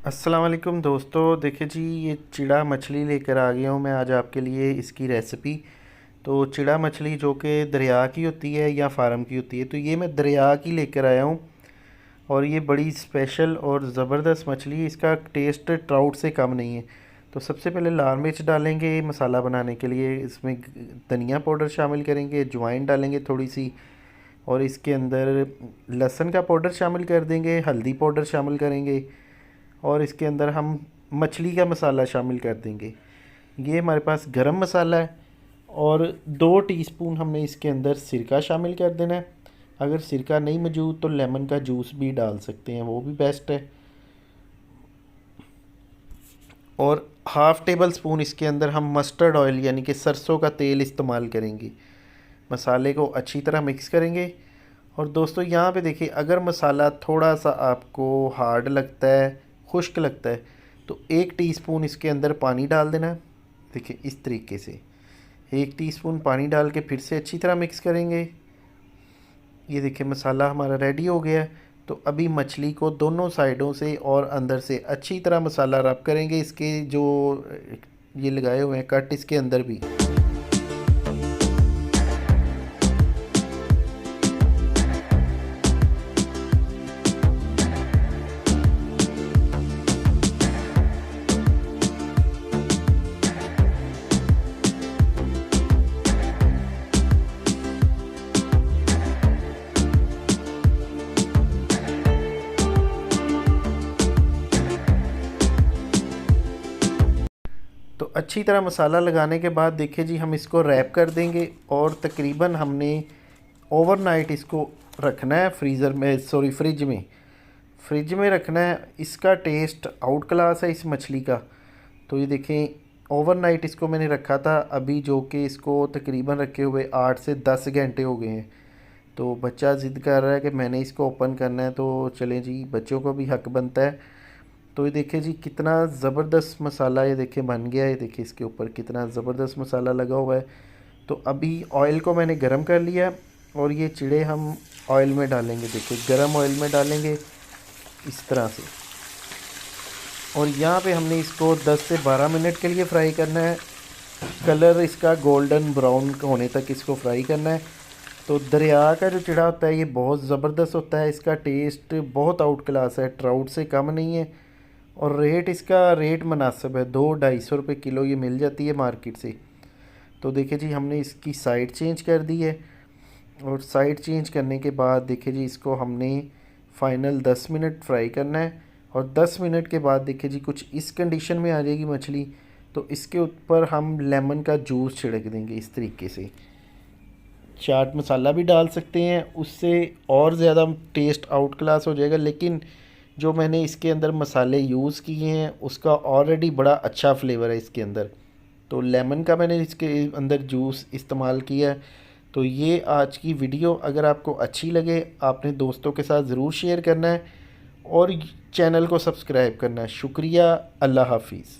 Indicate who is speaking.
Speaker 1: अस्सलाम वालेकुम दोस्तों। देखिए जी, ये चिड़ा मछली लेकर आ गया हूँ मैं आज आपके लिए इसकी रेसिपी। तो चिड़ा मछली जो कि दरिया की होती है या फार्म की होती है, तो ये मैं दरिया की लेकर आया हूँ। और ये बड़ी स्पेशल और ज़बरदस्त मछली है, इसका टेस्ट ट्राउट से कम नहीं है। तो सबसे पहले लाल मिर्च डालेंगे मसाला बनाने के लिए, इसमें धनिया पाउडर शामिल करेंगे, अजवाइन डालेंगे थोड़ी सी, और इसके अंदर लहसुन का पाउडर शामिल कर देंगे, हल्दी पाउडर शामिल करेंगे, और इसके अंदर हम मछली का मसाला शामिल कर देंगे। ये हमारे पास गरम मसाला है। और 2 टीस्पून हमने इसके अंदर सिरका शामिल कर देना है। अगर सिरका नहीं मौजूद तो लेमन का जूस भी डाल सकते हैं, वो भी बेस्ट है। और हाफ़ टेबल स्पून इसके अंदर हम मस्टर्ड ऑयल यानी कि सरसों का तेल इस्तेमाल करेंगे। मसाले को अच्छी तरह मिक्स करेंगे। और दोस्तों यहाँ पे देखिए, अगर मसाला थोड़ा सा आपको हार्ड लगता है, खुश्क लगता है, तो 1 टीस्पून इसके अंदर पानी डाल देना है। देखिए इस तरीके से 1 टीस्पून पानी डाल के फिर से अच्छी तरह मिक्स करेंगे। ये देखिए मसाला हमारा रेडी हो गया है। तो अभी मछली को दोनों साइडों से और अंदर से अच्छी तरह मसाला रब करेंगे, इसके जो ये लगाए हुए हैं कट, इसके अंदर भी। तो अच्छी तरह मसाला लगाने के बाद देखिए जी, हम इसको रैप कर देंगे। और तकरीबन हमने ओवरनाइट इसको रखना है फ्रीज़र में, सॉरी फ्रिज में रखना है। इसका टेस्ट आउट क्लास है इस मछली का। तो ये देखें, ओवरनाइट इसको मैंने रखा था अभी, जो कि इसको तकरीबन रखे हुए 8 से 10 घंटे हो गए हैं। तो बच्चा ज़िद कर रहा है कि मैंने इसको ओपन करना है, तो चलें जी, बच्चों को भी हक बनता है। तो ये देखिए जी, कितना ज़बरदस्त मसाला ये देखिए बन गया है। ये देखिए इसके ऊपर कितना ज़बरदस्त मसाला लगा हुआ है। तो अभी ऑयल को मैंने गरम कर लिया है, और ये चिड़े हम ऑयल में डालेंगे। देखिए गरम ऑयल में डालेंगे इस तरह से। और यहाँ पे हमने इसको 10 से 12 मिनट के लिए फ्राई करना है। कलर इसका गोल्डन ब्राउन होने तक इसको फ्राई करना है। तो दरिया का जो चिड़ा होता है ये बहुत ज़बरदस्त होता है, इसका टेस्ट बहुत आउट क्लास है, ट्राउट से कम नहीं है। और इसका रेट मुनासिब है, 200-250 रुपये किलो ये मिल जाती है मार्केट से। तो देखिए जी, हमने इसकी साइड चेंज कर दी है। और साइड चेंज करने के बाद देखिए जी, इसको हमने फ़ाइनल 10 मिनट फ्राई करना है। और 10 मिनट के बाद देखिए जी, कुछ इस कंडीशन में आ जाएगी मछली। तो इसके ऊपर हम लेमन का जूस छिड़क देंगे इस तरीके से। चाट मसाला भी डाल सकते हैं, उससे और ज़्यादा टेस्ट आउट क्लास हो जाएगा। लेकिन जो मैंने इसके अंदर मसाले यूज़ किए हैं उसका ऑलरेडी बड़ा अच्छा फ्लेवर है इसके अंदर। तो लेमन का मैंने इसके अंदर जूस इस्तेमाल किया है। तो ये आज की वीडियो अगर आपको अच्छी लगे, आपने दोस्तों के साथ ज़रूर शेयर करना है, और चैनल को सब्सक्राइब करना है। शुक्रिया। अल्लाह हाफिज़।